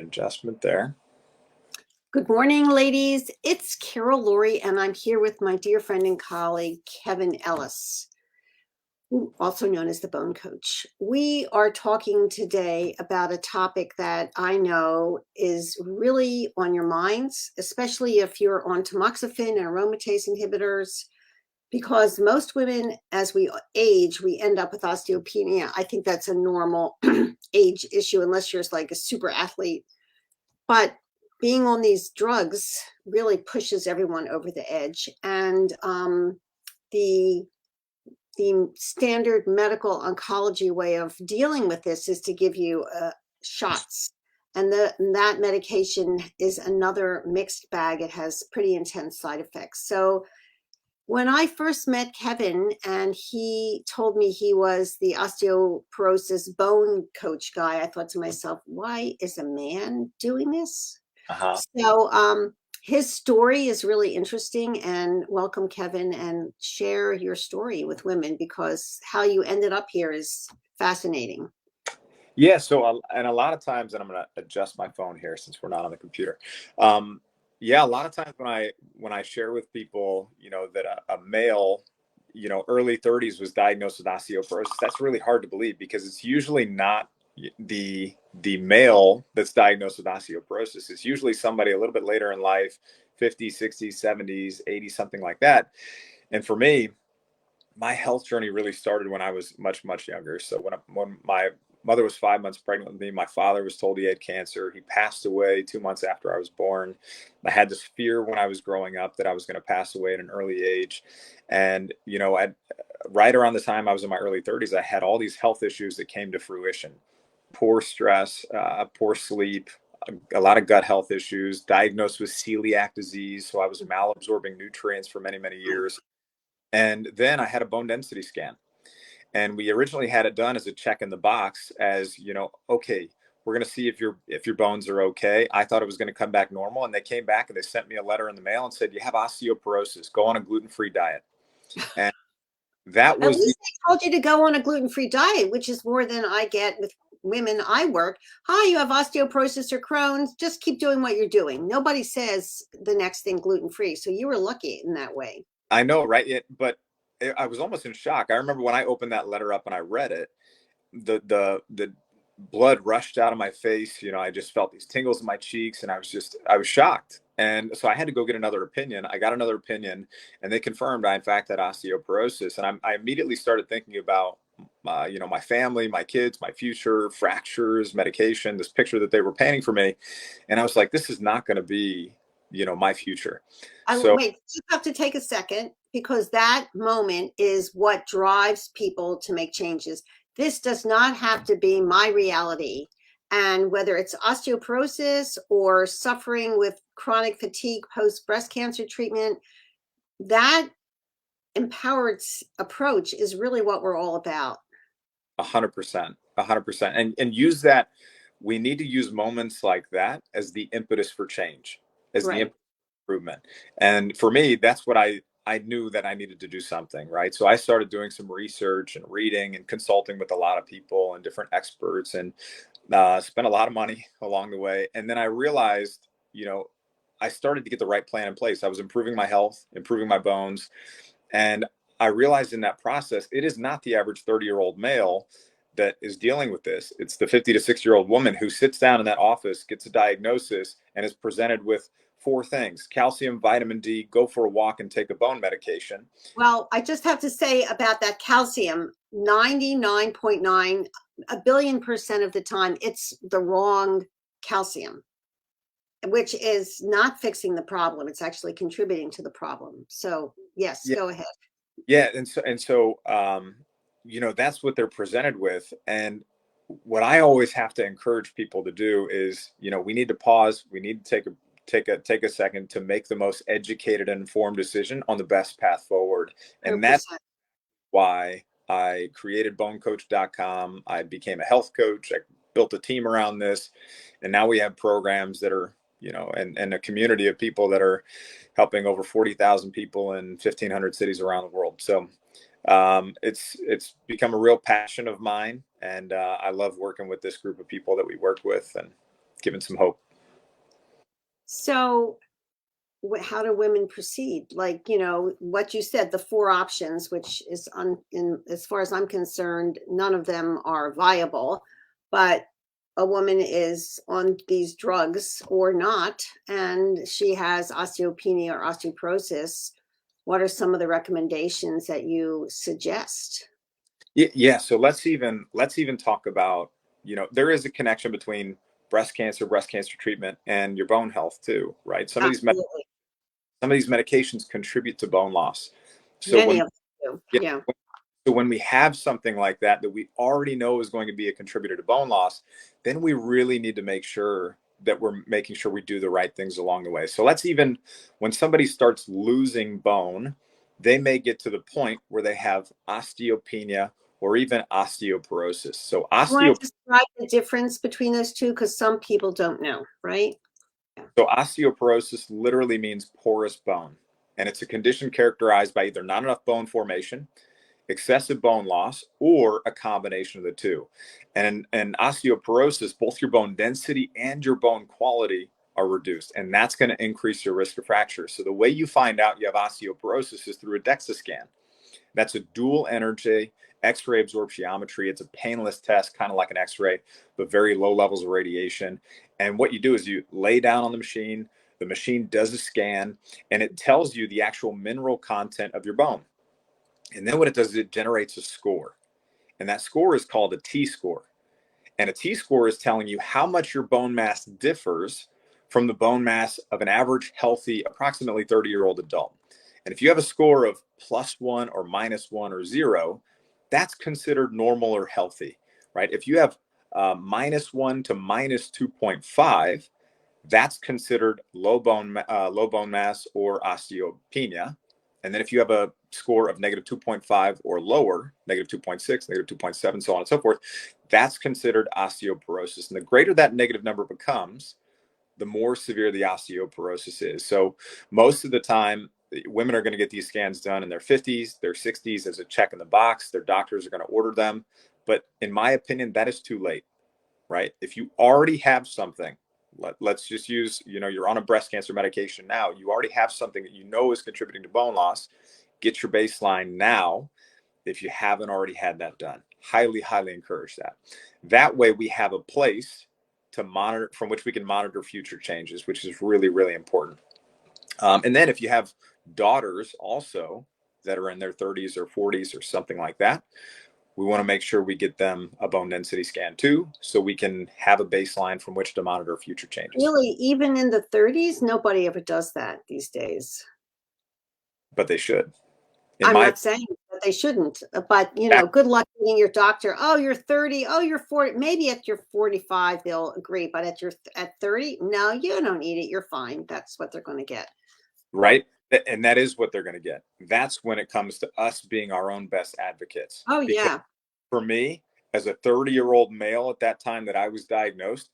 Adjustment there. Good morning, ladies. It's Carol Lourie, and I'm here with my dear friend and colleague, Kevin Ellis, also known as the BoneCoach. We are talking today about a topic that I know is really on your minds, especially if you're on tamoxifen and aromatase inhibitors, because most women, as we age, we end up with osteopenia. I think that's a normal age issue, unless you're like a super athlete. But being on these drugs really pushes everyone over the edge. And the standard medical oncology way of dealing with this is to give you shots. And that medication is another mixed bag. It has pretty intense side effects. So when I first met Kevin and he told me he was the osteoporosis bone coach guy, I thought to myself, why is a man doing this? So his story is really interesting, and welcome, Kevin, and share your story with women, because how you ended up here is fascinating. Yeah. So, and a lot of times, and I'm going to adjust my phone here since we're not on the computer. Yeah, a lot of times when I share with people, that a male, early 30s was diagnosed with osteoporosis, that's really hard to believe because it's usually not the male that's diagnosed with osteoporosis. It's usually somebody a little bit later in life, 50s, 60s, 70s, 80s, something like that. And for me, my health journey really started when I was much, much younger. So when my mother was 5 months pregnant with me, my father was told he had cancer. He passed away 2 months after I was born. I had this fear when I was growing up that I was going to pass away at an early age. And, right around the time I was in my early 30s, I had all these health issues that came to fruition. Poor stress, poor sleep, a lot of gut health issues, diagnosed with celiac disease. So I was malabsorbing nutrients for many, many years. And then I had a bone density scan. And we originally had it done as a check in the box as, okay, we're going to see if your bones are okay. I thought it was going to come back normal. And they came back and they sent me a letter in the mail and said, you have osteoporosis, go on a gluten-free diet. And that was At least they told you to go on a gluten-free diet, which is more than I get with women I work. Hi, you have osteoporosis or Crohn's, just keep doing what you're doing. Nobody says the next thing gluten-free. So you were lucky in that way. I know, right? But I was almost in shock. I remember when I opened that letter up and I read it, the blood rushed out of my face. I just felt these tingles in my cheeks, and I was shocked. And so I had to go get another opinion. I got another opinion, and they confirmed I in fact had osteoporosis. And I immediately started thinking about my family, my kids, my future, fractures, medication, this picture that they were painting for me. And I was like, this is not going to be, my future. Wait, you have to take a second, because that moment is what drives people to make changes. This does not have to be my reality. And whether it's osteoporosis or suffering with chronic fatigue post breast cancer treatment, that empowered approach is really what we're all about. 100%, 100%. And use that. We need to use moments like that as the impetus for change, as the improvement. And for me, that's what I knew that I needed to do something, right? So I started doing some research and reading and consulting with a lot of people and different experts, and spent a lot of money along the way. And then I realized, I started to get the right plan in place. I was improving my health, improving my bones. And I realized in that process, it is not the average 30-year-old male that is dealing with this. It's the 50 to 60-year-old woman who sits down in that office, gets a diagnosis, and is presented with 4 things: calcium, vitamin D, go for a walk, and take a bone medication. Well, I just have to say about that calcium, 99.9, a billion% of the time, it's the wrong calcium, which is not fixing the problem. It's actually contributing to the problem. So yes, go ahead. Yeah. And so, that's what they're presented with. And what I always have to encourage people to do is, we need to pause. We need to take a second to make the most educated and informed decision on the best path forward. And 100%. that's why I created BoneCoach.com. I became a health coach. I built a team around this. And now we have programs that are, and a community of people that are helping over 40,000 people in 1,500 cities around the world. So it's become a real passion of mine. And I love working with this group of people that we work with. And given some hope. So how do women proceed? Like, what you said, the four options, which is as far as I'm concerned, none of them are viable, but a woman is on these drugs or not, and she has osteopenia or osteoporosis. What are some of the recommendations that you suggest? Yeah. So let's even talk about, there is a connection between breast cancer treatment, and your bone health too, right? Absolutely. Some of these medications contribute to bone loss. So Many when of them do. yeah, Yeah. so when we have something like that we already know is going to be a contributor to bone loss, then we really need to make sure that we're making sure we do the right things along the way. So when somebody starts losing bone, they may get to the point where they have osteopenia or even osteoporosis. So You want to describe the difference between those two? Because some people don't know, right? osteoporosis literally means porous bone, and it's a condition characterized by either not enough bone formation, excessive bone loss, or a combination of the two. And in osteoporosis, both your bone density and your bone quality are reduced, and that's going to increase your risk of fracture. So the way you find out you have osteoporosis is through a DEXA scan. That's a dual energy X-ray absorptiometry. It's a painless test, kind of like an X-ray, but very low levels of radiation. And what you do is you lay down on the machine does a scan, and it tells you the actual mineral content of your bone. And then what it does is it generates a score. And that score is called a T-score. And a T-score is telling you how much your bone mass differs from the bone mass of an average, healthy, approximately 30-year-old adult. And if you have a score of +1 or -1 or 0, that's considered normal or healthy, right? If you have -1 to -2.5, that's considered low bone mass or osteopenia. And then if you have a score of -2.5 or lower, -2.6, -2.7, so on and so forth, that's considered osteoporosis. And the greater that negative number becomes, the more severe the osteoporosis is. So most of the time, women are going to get these scans done in their 50s, their 60s as a check in the box. Their doctors are going to order them. But in my opinion, that is too late, right? If you already have something, let's just use, you're on a breast cancer medication now, you already have something that is contributing to bone loss, get your baseline now if you haven't already had that done. Highly, highly encourage that. That way we have a place to monitor, from which we can monitor future changes, which is really, really important. And then if you have daughters also that are in their 30s or 40s or something like that, we want to make sure we get them a bone density scan too, so we can have a baseline from which to monitor future changes. Really, even in the 30s, nobody ever does that these days. But they should. I'm not saying that they shouldn't, but good luck getting your doctor. Oh, you're 30. Oh, you're 40. Maybe at your 45, they'll agree, but at 30, no, you don't need it. You're fine. That's what they're going to get. Right. And that is what they're going to get. That's when it comes to us being our own best advocates. Oh, because yeah. for me, as a 30-year-old male at that time that I was diagnosed,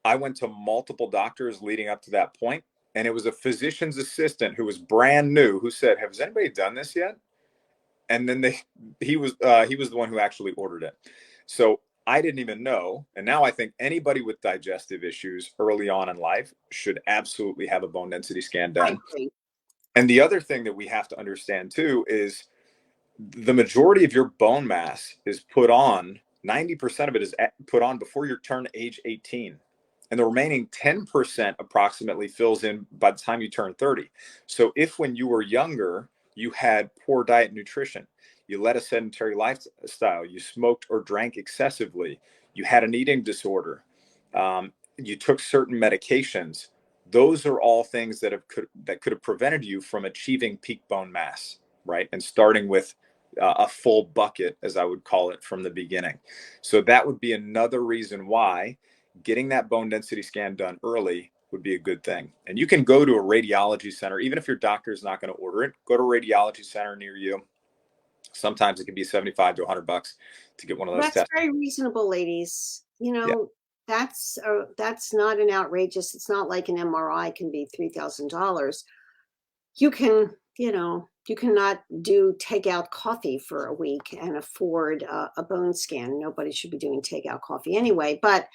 I went to multiple doctors leading up to that point. And it was a physician's assistant who was brand new who said, "Has anybody done this yet?" And then he was the one who actually ordered it. So I didn't even know. And now I think anybody with digestive issues early on in life should absolutely have a bone density scan done. And the other thing that we have to understand too is the majority of your bone mass is put on, 90% of it is put on before you turn age 18. And the remaining 10% approximately fills in by the time you turn 30. So if when you were younger, you had poor diet and nutrition, you led a sedentary lifestyle, you smoked or drank excessively, you had an eating disorder, you took certain medications, those are all things that could have prevented you from achieving peak bone mass, right? And starting with a full bucket, as I would call it, from the beginning. So that would be another reason why getting that bone density scan done early would be a good thing. And you can go to a radiology center, even if your doctor is not going to order it, go to a radiology center near you. Sometimes it can be 75 to $100 to get one of those tests. That's very reasonable, ladies. That's not an outrageous. It's not like an MRI can be $3,000. You can, you cannot take out coffee for a week and afford a bone scan. Nobody should be doing takeout coffee anyway, but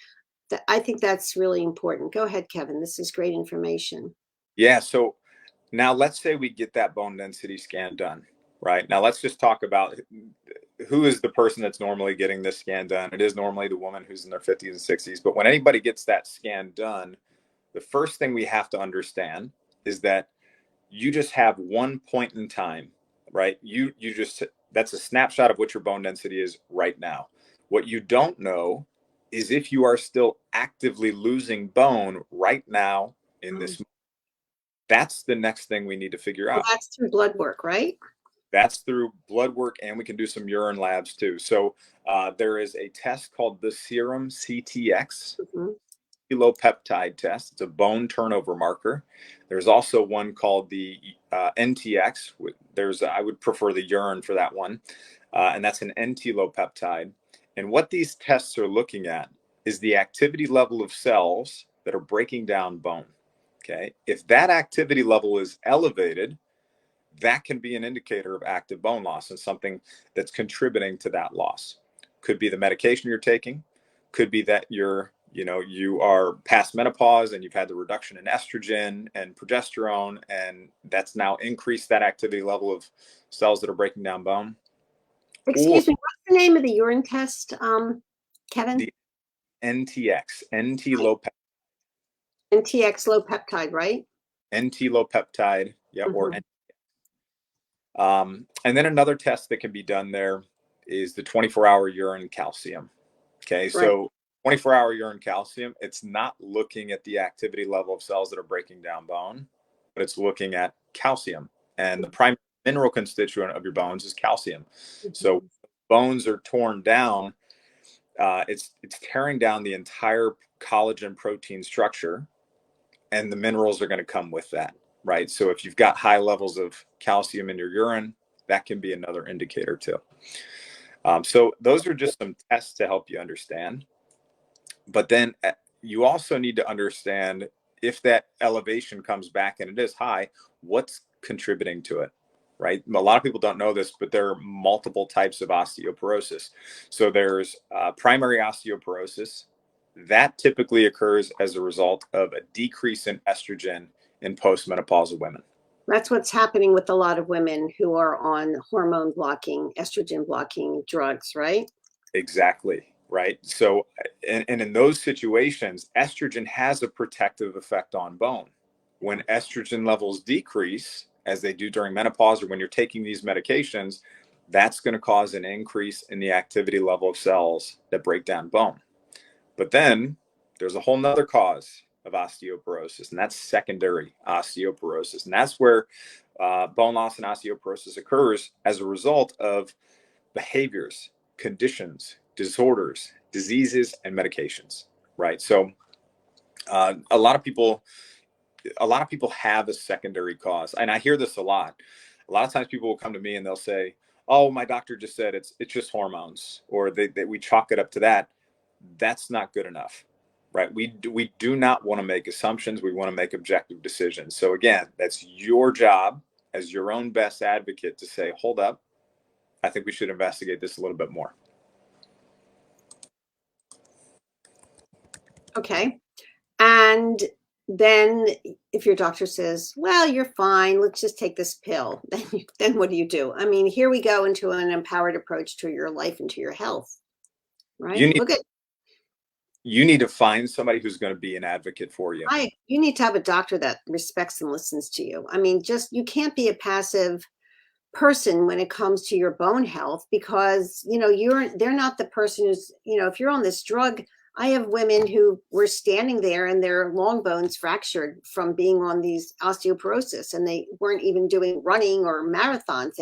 I think that's really important. Go ahead, Kevin. This is great information. Yeah. So now let's say we get that bone density scan done, right? Now let's just talk about who is the person that's normally getting this scan done. It is normally the woman who's in their 50s and 60s. But when anybody gets that scan done, the first thing we have to understand is that you just have one point in time, right? You just, that's a snapshot of what your bone density is right now. What you don't know is if you are still actively losing bone right now in this. That's the next thing we need to figure Well, out. that's through blood work, right? That's through blood work, and we can do some urine labs too. So there is a test called the serum CTX, peptide test. It's a bone turnover marker. There's also one called the NTX. I would prefer the urine for that one, and that's an peptide. And what these tests are looking at is the activity level of cells that are breaking down bone. Okay, if that activity level is elevated, that can be an indicator of active bone loss and something that's contributing to that loss. Could be the medication you're taking, could be that you are past menopause and you've had the reduction in estrogen and progesterone, and that's now increased that activity level of cells that are breaking down bone. Excuse me, what's the name of the urine test, Kevin? The NTX, NTX low peptide, right? NT low peptide, yeah, or and then another test that can be done there is the 24-hour urine calcium. Okay, Right. so 24-hour urine calcium, it's not looking at the activity level of cells that are breaking down bone, but it's looking at calcium. And the primary mineral constituent of your bones is calcium. So bones are torn down. It's tearing down the entire collagen protein structure, and the minerals are going to come with that, right? So if you've got high levels of calcium in your urine, that can be another indicator too. So those are just some tests to help you understand. But then you also need to understand, if that elevation comes back and it is high, what's contributing to it, right? A lot of people don't know this, but there are multiple types of osteoporosis. So there's primary osteoporosis. That typically occurs as a result of a decrease in estrogen in postmenopausal women. That's what's happening with a lot of women who are on hormone blocking, estrogen blocking drugs, right? Exactly. Right. So, and in those situations, estrogen has a protective effect on bone. When estrogen levels decrease, as they do during menopause or when you're taking these medications, that's going to cause an increase in the activity level of cells that break down bone. But then there's a whole nother cause of osteoporosis, and that's secondary osteoporosis. And that's where bone loss and osteoporosis occurs as a result of behaviors, conditions, disorders, diseases, and medications, right? So a lot of people have a secondary cause, and I hear this a lot. A lot of times people will come to me and they'll say, "Oh, my doctor just said it's just hormones," or we chalk it up to that. That's not good enough, right? We do not want to make assumptions. We want to make objective decisions. So again, that's your job as your own best advocate to say, "Hold up, I think we should investigate this a little bit more." Okay. And then if your doctor says, well, you're fine, let's just take this pill, then what do you do? I mean, here we go into an empowered approach to your life and to your health, right? You need to find somebody who's going to be an advocate for you. You need to have a doctor that respects and listens to you. I mean, you can't be a passive person when it comes to your bone health, because they're not the person who's, if you're on this drug. I have women who were standing there and their long bones fractured from being on these osteoporosis, and they weren't even doing running or marathons.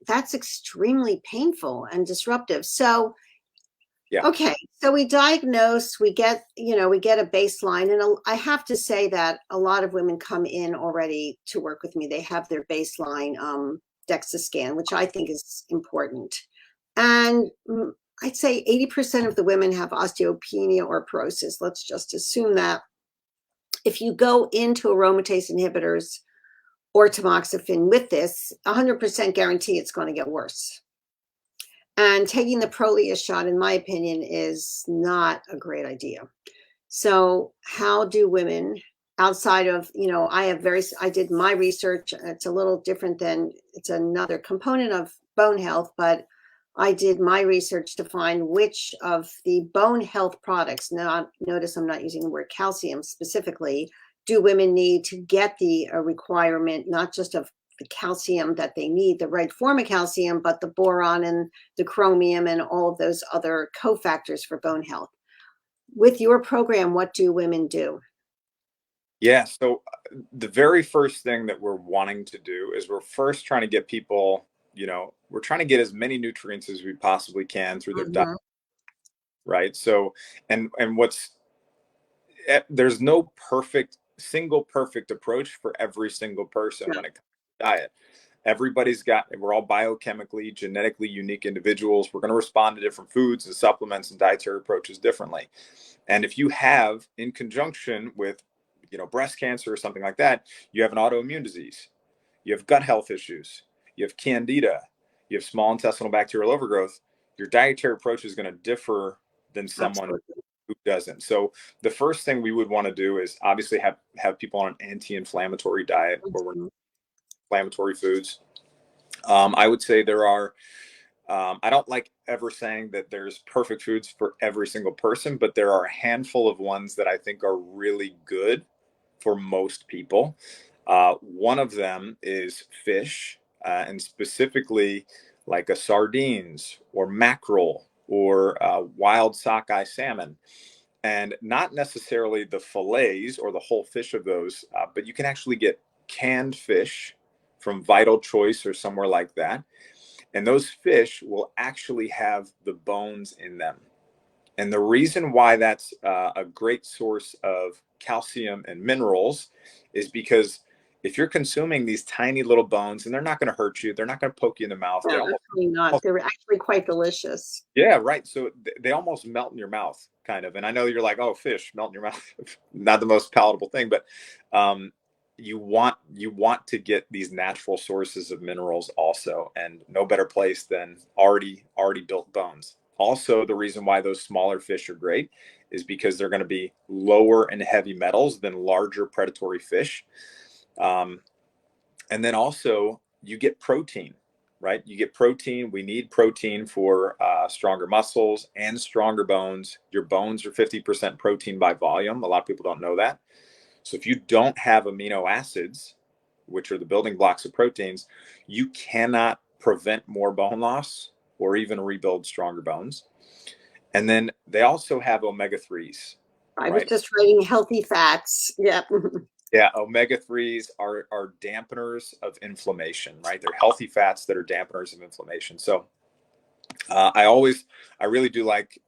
That's extremely painful and disruptive. So yeah. Okay, so we diagnose, we get a baseline, and I have to say that a lot of women come in already to work with me. They have their baseline DEXA scan, which I think is important. And I'd say 80% of the women have osteopenia or porosis. Let's just assume that. If you go into aromatase inhibitors or tamoxifen with this, 100% guarantee it's going to get worse. And taking the Prolia shot, in my opinion, is not a great idea. So how do women outside of, I did my research. It's a little different than, it's another component of bone health, but I did my research to find which of the bone health products, now notice I'm not using the word calcium specifically, do women need to get the requirement, not just of the calcium that they need, the right form of calcium, but the boron and the chromium and all of those other cofactors for bone health. With your program, what do women do? Yeah. So the very first thing that we're wanting to do is we're first trying to get people, we're trying to get as many nutrients as we possibly can through their diet, Mhm. right? So, and there's no perfect approach for every single person Yeah, when it comes to diet. We're all biochemically, genetically unique individuals. We're going to respond to different foods and supplements and dietary approaches differently. And if you have, in conjunction with, breast cancer or something like that, you have an autoimmune disease, you have gut health issues, you have candida, you have small intestinal bacterial overgrowth, your dietary approach is going to differ than someone absolutely. who doesn't. So the first thing we would want to do is obviously have people on an anti-inflammatory diet where we're Mhm. inflammatory foods. I would say there are, I don't like ever saying that there's perfect foods for every single person, but there are a handful of ones that I think are really good for most people. One of them is fish, and specifically like a sardines or mackerel or wild sockeye salmon. And not necessarily the fillets or the whole fish of those, but you can actually get canned fish from Vital Choice or somewhere like that. And those fish will actually have the bones in them. And the reason why that's a great source of calcium and minerals is because if you're consuming these tiny little bones, and they're not going to hurt you, they're not going to poke you in the mouth. Yeah, absolutely not. They're actually quite delicious. Yeah, right. So they almost melt in your mouth, kind of. And I know you're like, oh, fish melt in your mouth, not the most palatable thing, but um, you want to get these natural sources of minerals also, and no better place than already built bones. Also, the reason why those smaller fish are great is because they're going to be lower in heavy metals than larger predatory fish. Um, and then also you get protein, right? You get protein. We need protein for stronger muscles and stronger bones. Your bones are 50% protein by volume. A lot of people don't know that. So if you don't have amino acids, which are the building blocks of proteins, you cannot prevent more bone loss or even rebuild stronger bones. And then they also have omega 3s, I was right? just writing healthy fats. Yeah. Yeah, omega 3s are dampeners of inflammation, right? They're healthy fats that are dampeners of inflammation. So I really do like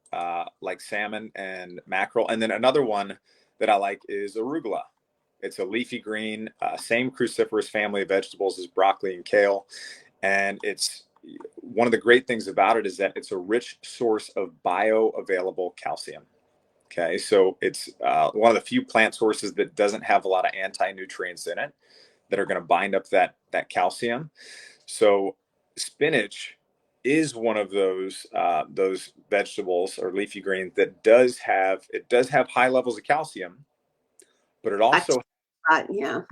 salmon and mackerel. And then another one that I like is arugula. It's a leafy green, same cruciferous family of vegetables as broccoli and kale. And it's one of the great things about it is that it's a rich source of bioavailable calcium. Okay, so it's one of the few plant sources that doesn't have a lot of anti-nutrients in it that are going to bind up that calcium. So spinach is one of those vegetables or leafy greens that does have high levels of calcium, but it That's also yeah.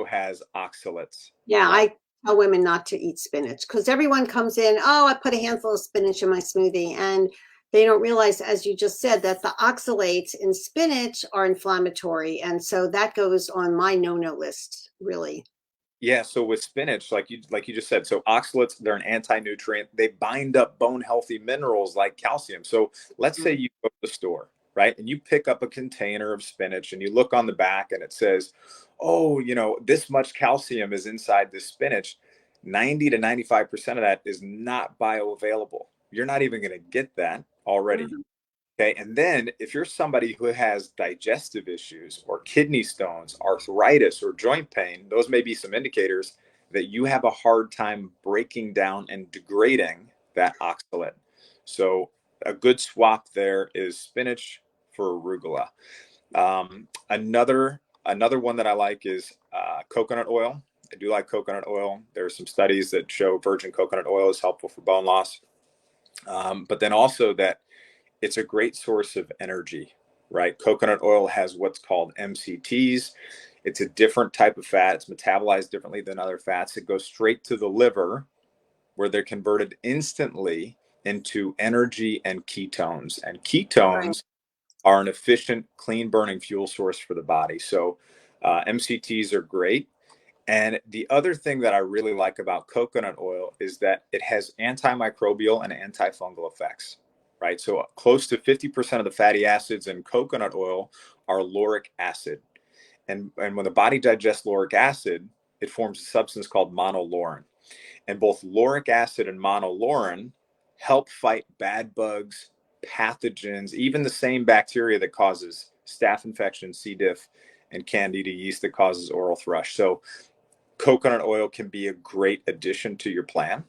has oxalates, Yeah, right? I tell women not to eat spinach because everyone comes in, oh, I put a handful of spinach in my smoothie. And they don't realize, as you just said, that the oxalates in spinach are inflammatory. And so that goes on my no-no list, really. Yeah, so with spinach, like you just said, so oxalates, they're an anti-nutrient. They bind up bone healthy minerals like calcium. So let's say Mhm. you go to the store, right? And you pick up a container of spinach and you look on the back and it says, "Oh, this much calcium is inside this spinach." 90 to 95% of that is not bioavailable. You're not even going to get that already. Mhm. Okay. And then if you're somebody who has digestive issues or kidney stones, arthritis, or joint pain, those may be some indicators that you have a hard time breaking down and degrading that oxalate. So a good swap there is spinach for arugula. Another one that I like is coconut oil. I do like coconut oil. There are some studies that show virgin coconut oil is helpful for bone loss. But then also that it's a great source of energy, right? Coconut oil has what's called MCTs. It's a different type of fat. It's metabolized differently than other fats. It goes straight to the liver where they're converted instantly into energy and ketones. And Right. ketones are an efficient, clean burning fuel source for the body. So MCTs are great. And the other thing that I really like about coconut oil is that it has antimicrobial and antifungal effects, right? So close to 50% of the fatty acids in coconut oil are lauric acid. And when the body digests lauric acid, it forms a substance called monolaurin. And both lauric acid and monolaurin help fight bad bugs, pathogens, even the same bacteria that causes staph infection, C. diff, and candida yeast that causes oral thrush. So coconut oil can be a great addition to your plan.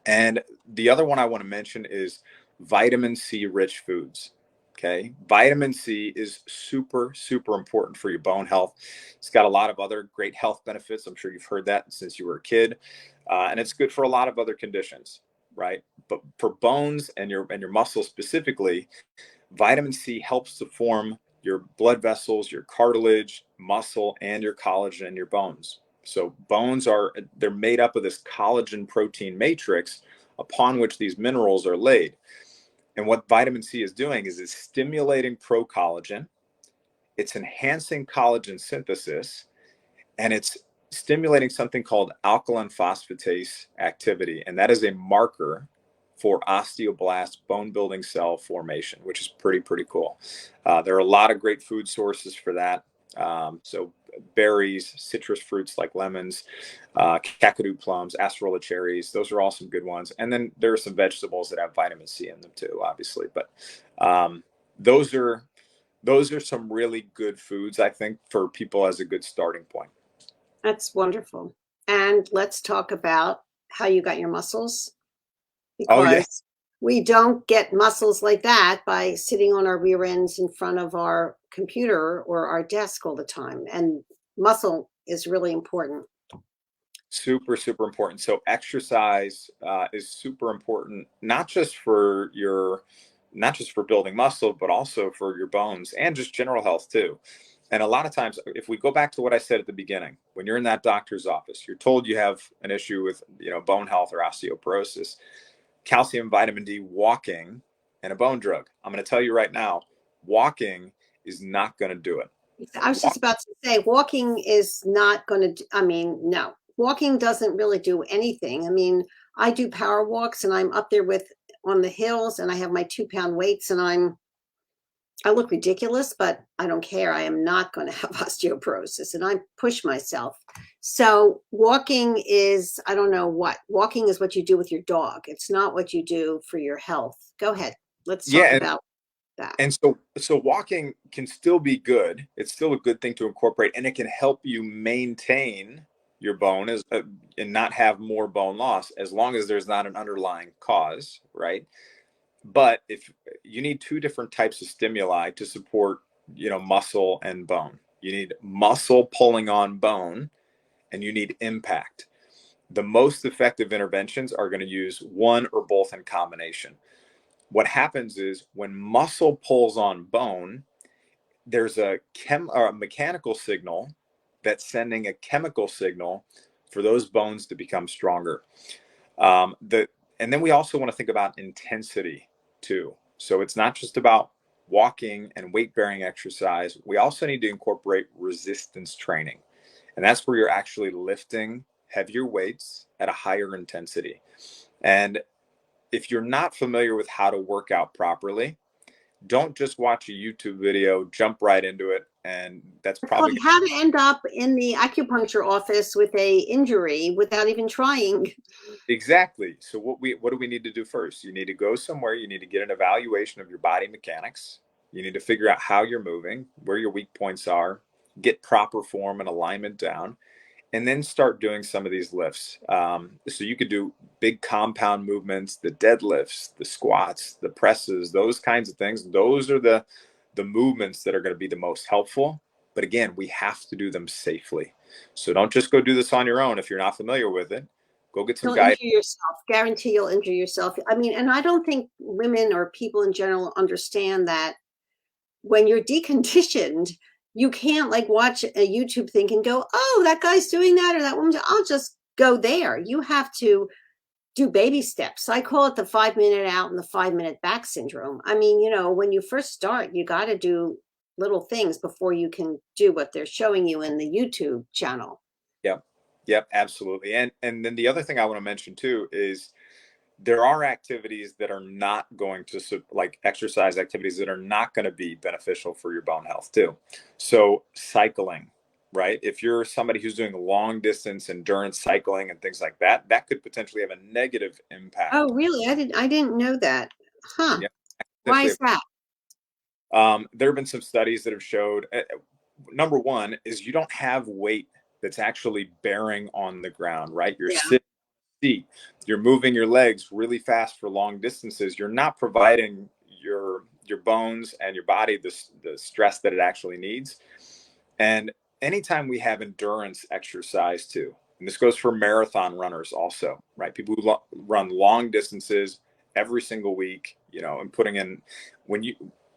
And the other one I want to mention is vitamin C rich foods. Okay. Vitamin C is super, super important for your bone health. It's got a lot of other great health benefits. I'm sure you've heard that since you were a kid. And it's good for a lot of other conditions, right? But for bones and your muscles specifically, vitamin C helps to form your blood vessels, your cartilage, muscle, and your collagen in your bones. So they're made up of this collagen protein matrix upon which these minerals are laid. And what vitamin C is doing is it's stimulating procollagen, it's enhancing collagen synthesis, and it's stimulating something called alkaline phosphatase activity. And that is a marker for osteoblast bone building cell formation, which is pretty cool. There are a lot of great food sources for that. So berries, citrus fruits like lemons, kakadu plums, acerola cherries, those are all some good ones. And then there are some vegetables that have vitamin C in them too, obviously. But those are some really good foods, I think, for people as a good starting point. That's wonderful. And let's talk about how you got your muscles, Oh yeah. because we don't get muscles like that by sitting on our rear ends in front of our computer or our desk all the time. And muscle is really important. Super important. So exercise is super important, not just for building muscle, but also for your bones and just general health too. And a lot of times, if we go back to what I said at the beginning, when you're in that doctor's office, you're told you have an issue with, bone health or osteoporosis, calcium, vitamin D, walking, and a bone drug. I'm going to tell you right now, walking is not going to do it. I was just about to say, walking is not going to, I mean, no, walking doesn't really do anything. I mean, I do power walks and I'm up there with on the hills and I have my 2-pound weights and I look ridiculous, but I don't care. I am not going to have osteoporosis and I push myself. So walking is, I don't know what, walking is what you do with your dog. It's not what you do for your health. Go ahead. Let's talk Yeah, about that. and so walking can still be good. It's still a good thing to incorporate, and it can help you maintain your bone and not have more bone loss as long as there's not an underlying cause, right? But if you need two different types of stimuli to support, muscle and bone. You need muscle pulling on bone, and you need impact. The most effective interventions are going to use one or both in combination. What happens is when muscle pulls on bone, there's a mechanical signal that's sending a chemical signal for those bones to become stronger. And then we also want to think about intensity too. So it's not just about walking and weight bearing exercise. We also need to incorporate resistance training. And that's where you're actually lifting heavier weights at a higher intensity. And if you're not familiar with how to work out properly, don't just watch a YouTube video, jump right into it. And that's It's like probably how to end up in the acupuncture office with a injury without even trying. exactly. So what do we need to do first? You need to go somewhere, you need to get an evaluation of your body mechanics. You need to figure out how you're moving, where your weak points are, get proper form and alignment down, and then start doing some of these lifts. So you could do big compound movements, the deadlifts, the squats, the presses, those kinds of things. Those are the movements that are going to be the most helpful. But again, we have to do them safely. So don't just go do this on your own if you're not familiar with it. Go get some You'll guidance. injure yourself. Guarantee you'll injure yourself. I mean, and I don't think women or people in general understand that when you're deconditioned, you can't like watch a YouTube thing and go, oh, that guy's doing that or that woman, I'll just go there. You have to do baby steps. I call it the 5 minute out and the 5 minute back syndrome. I mean, when you first start, you got to do little things before you can do what they're showing you in the YouTube channel. Yep. Yep, absolutely. And then the other thing I want to mention too is there are activities that are not going to, like exercise activities that are not going to be beneficial for your bone health too. So cycling, right? If you're somebody who's doing long distance endurance cycling and things like that, that could potentially have a negative impact. Oh, really? I didn't know that. Huh. Yeah, Why potentially. is that? There have been some studies that have showed, number one is you don't have weight that's actually bearing on the ground, right? You're Yeah. sitting seat, you're moving your legs really fast for long distances. You're not providing your bones and your body the stress that it actually needs. And anytime we have endurance exercise too, and this goes for marathon runners also, right? People who run long distances every single week, and putting in, when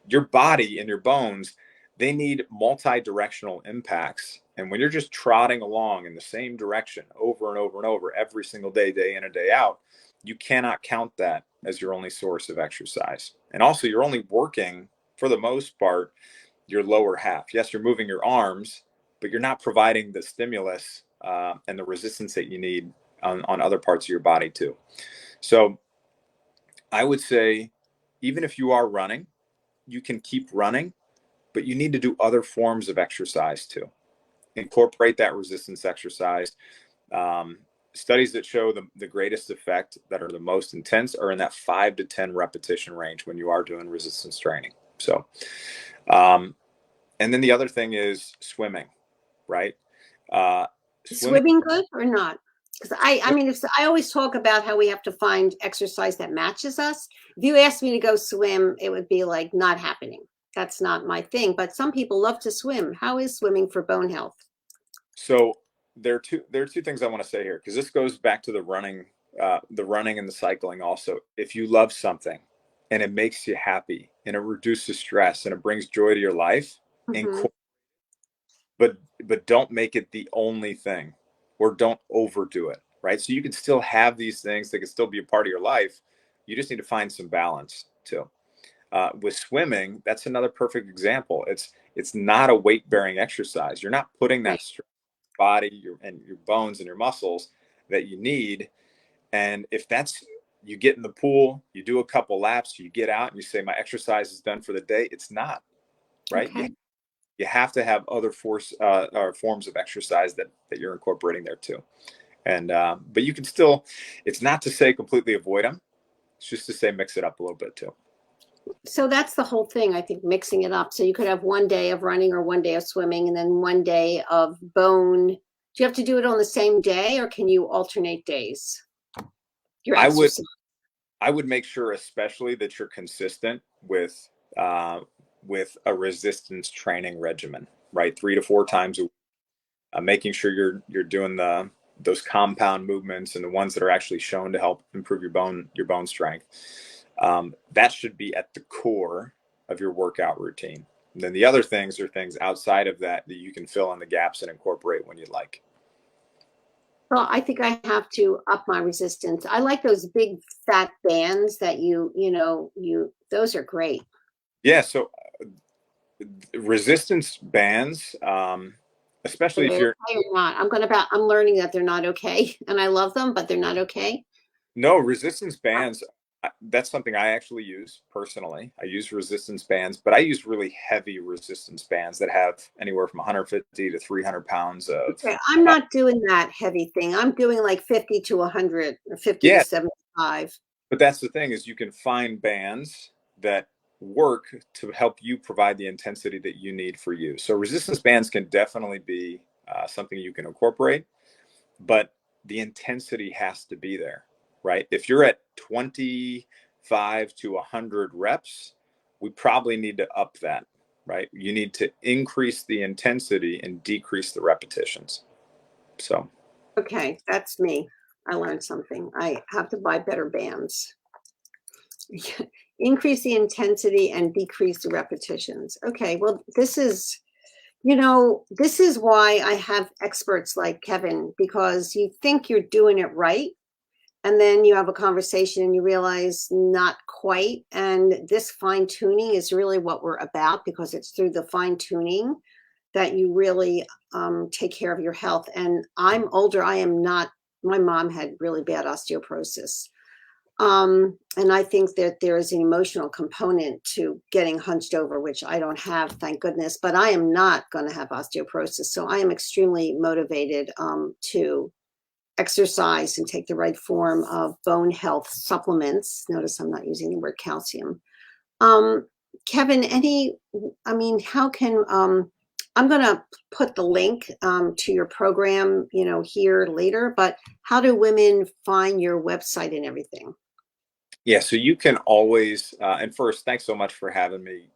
your body and your bones, they need multi-directional impacts. And when you're just trotting along in the same direction over and over and over every single day, day in and day out, you cannot count that as your only source of exercise. And also, you're only working, for the most part, your lower half. Yes, you're moving your arms, but you're not providing the stimulus and the resistance that you need on other parts of your body too. So I would say, even if you are running, you can keep running, but you need to do other forms of exercise too. Incorporate that resistance exercise. Um, Studies that show the greatest effect, that are the most intense, are in that 5 to 10 repetition range when you are doing resistance training. So, and then the other thing is swimming, right? Is Swimming. swimming good or not? Because I mean, I always talk about how we have to find exercise that matches us. If you asked me to go swim, it would be like not happening. That's not my thing. But some people love to swim. How is swimming for bone health? So there are two things I want to say here, because this goes back to the running and the cycling also. If you love something and it makes you happy and it reduces stress and it brings joy to your life, Mm-hmm. but don't make it the only thing, or don't overdo it, right? So you can still have these things that can still be a part of your life. You just need to find some balance too. With swimming, that's another perfect example. It's not a weight bearing exercise. You're not putting Right. that stress on your body, your bones and your muscles that you need. And if that's, you get in the pool, you do a couple laps, you get out and you say, my exercise is done for the day. It's not, right? Okay. You have to have other or forms of exercise that you're incorporating there too. And but you can still, it's not to say completely avoid them. It's just to say mix it up a little bit too. So that's the whole thing, I think, mixing it up. So you could have one day of running or one day of swimming and then one day of bone. Do you have to do it on the same day or can you alternate days? Your I would exercise. I would make sure, especially, that you're consistent uh, with a resistance training regimen, right? 3 to 4 times a week, making sure you're doing those compound movements and the ones that are actually shown to help improve your bone strength. That should be at the core of your workout routine. And then the other things are things outside of that that you can fill in the gaps and incorporate when you'd like. Well, I think I have to up my resistance. I like those big fat bands that those are great. Yeah. So resistance bands, Are especially they if okay you're, or not? I'm learning that they're not okay and I love them, but they're not okay. no, resistance bands, that's something I actually use personally. I use resistance bands, but I use really heavy resistance bands that have anywhere from 150 to 300 pounds of. Okay, I'm not doing that heavy thing. I'm doing like 50 to 100 or 50 to Yeah, 75. but that's the thing, is you can find bands that work to help you provide the intensity that you need for you. So resistance bands can definitely be something you can incorporate, but the intensity has to be there, right? If you're at 25 to 100 reps, we probably need to up that, right? You need to increase the intensity and decrease the repetitions. So, Okay, that's me. I learned something. I have to buy better bands. Increase the intensity and decrease the repetitions. Okay, well, this is, this is why I have experts like Kevin, because you think you're doing it right. And then you have a conversation and you realize not quite. And this fine tuning is really what we're about, because it's through the fine tuning that you really take care of your health. And I'm older. I am not, my mom had really bad osteoporosis. And I think that there is an emotional component to getting hunched over, which I don't have, thank goodness, but I am not going to have osteoporosis. So I am extremely motivated to exercise and take the right form of bone health supplements. Notice I'm not using the word calcium. Kevin, how can, I'm going to put the link to your program, here later, but how do women find your website and everything? Yeah, so you can always, and first, thanks so much for having me,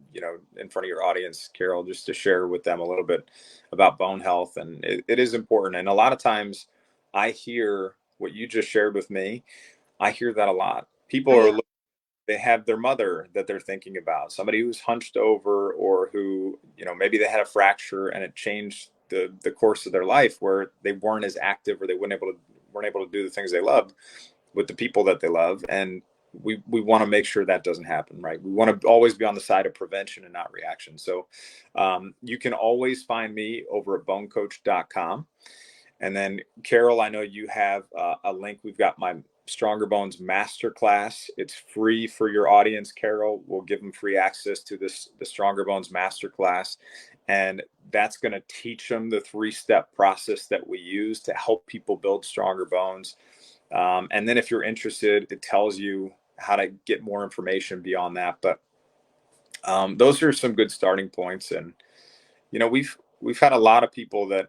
in front of your audience, Carol, just to share with them a little bit about bone health. And it is important. And a lot of times I hear what you just shared with me. I hear that a lot. People Oh, are, yeah. they have their mother that they're thinking about, somebody who's hunched over, or who, maybe they had a fracture and it changed the course of their life, where they weren't as active, or they weren't able to do the things they loved with the people that they love. And we want to make sure that doesn't happen, right? We want to always be on the side of prevention and not reaction. So you can always find me over at bonecoach.com. And then, Carol, I know you have a link. We've got my Stronger Bones Masterclass. It's free for your audience, Carol. We'll give them free access to the Stronger Bones Masterclass. And that's going to teach them the 3-step process that we use to help people build stronger bones. And then if you're interested, it tells you how to get more information beyond that. But those are some good starting points. And, we've had a lot of people that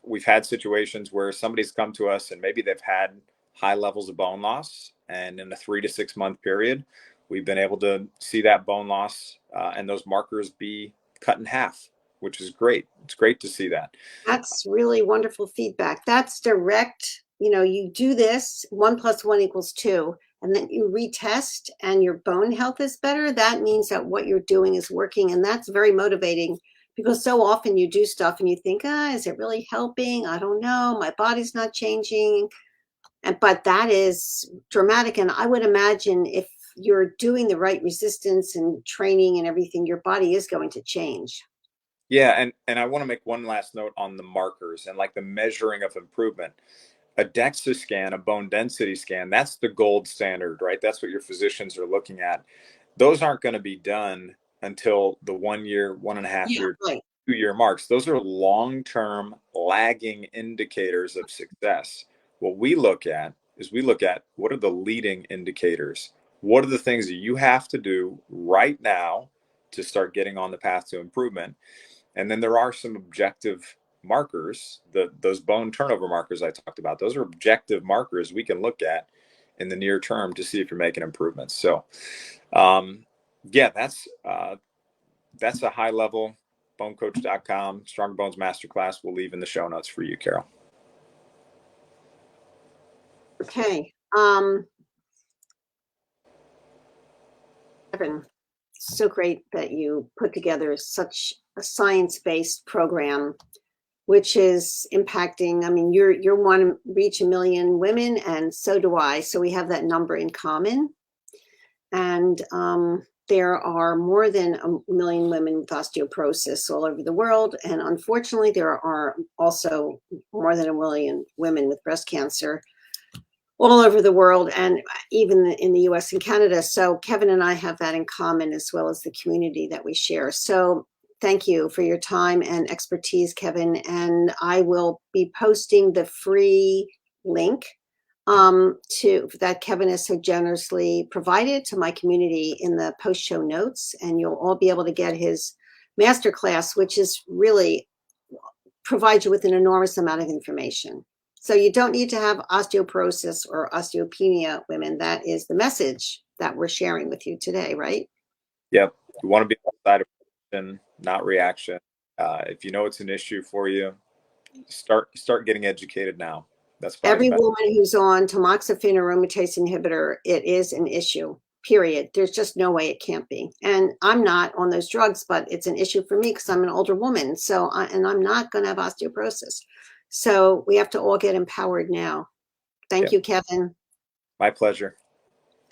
we've had situations where somebody's come to us and maybe they've had high levels of bone loss. And in a 3 to 6 month period, we've been able to see that bone loss and those markers be cut in half, which is great. It's great to see that. That's really wonderful feedback. That's direct. You do this, 1 + 1 = 2, and then you retest and your bone health is better. That means that what you're doing is working. And that's very motivating, because so often you do stuff and you think, is it really helping? I don't know. My body's not changing. But that is dramatic. And I would imagine if you're doing the right resistance and training and everything, your body is going to change. Yeah, and I want to make one last note on the markers and like the measuring of improvement. A DEXA scan, a bone density scan, that's the gold standard, right? That's what your physicians are looking at. Those aren't going to be done until the 1 year, 1.5 Yeah, year, right. 2 year marks. Those are long-term lagging indicators of success. What we look at is we look at what are the leading indicators? What are the things that you have to do right now to start getting on the path to improvement? And then there are some objective markers, those bone turnover markers I talked about. Those are objective markers we can look at in the near term to see if you're making improvements. So, yeah, that's a high level. BoneCoach.com, Stronger Bones Masterclass. We'll leave in the show notes for you, Carol. Okay. Kevin, so great that you put together such a science-based program, which is impacting. I mean, you're want to reach 1 million women, and so do I. So we have that number in common. And there are more than 1 million women with osteoporosis all over the world. And unfortunately, there are also more than 1 million women with breast cancer all over the world, and even in the US and Canada. So Kevin and I have that in common, as well as the community that we share. So thank you for your time and expertise, Kevin. And I will be posting the free link to that Kevin has so generously provided to my community in the post show notes. And you'll all be able to get his masterclass, which is really provides you with an enormous amount of information. So you don't need to have osteoporosis or osteopenia, women. That is the message that we're sharing with you today, right? Yep. You want to be on the side of prevention, not reaction. If you know it's an issue for you, start getting educated now. That's probably the Every best. woman who's on tamoxifen or aromatase inhibitor, it is an issue, period. There's just no way it can't be. And I'm not on those drugs, but it's an issue for me because I'm an older woman. And I'm not going to have osteoporosis. So we have to all get empowered now. Thank Yep. you, Kevin. My pleasure.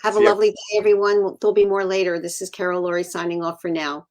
Have a See you. lovely day, everyone. There'll be more later. This is Carol Laurie signing off for now.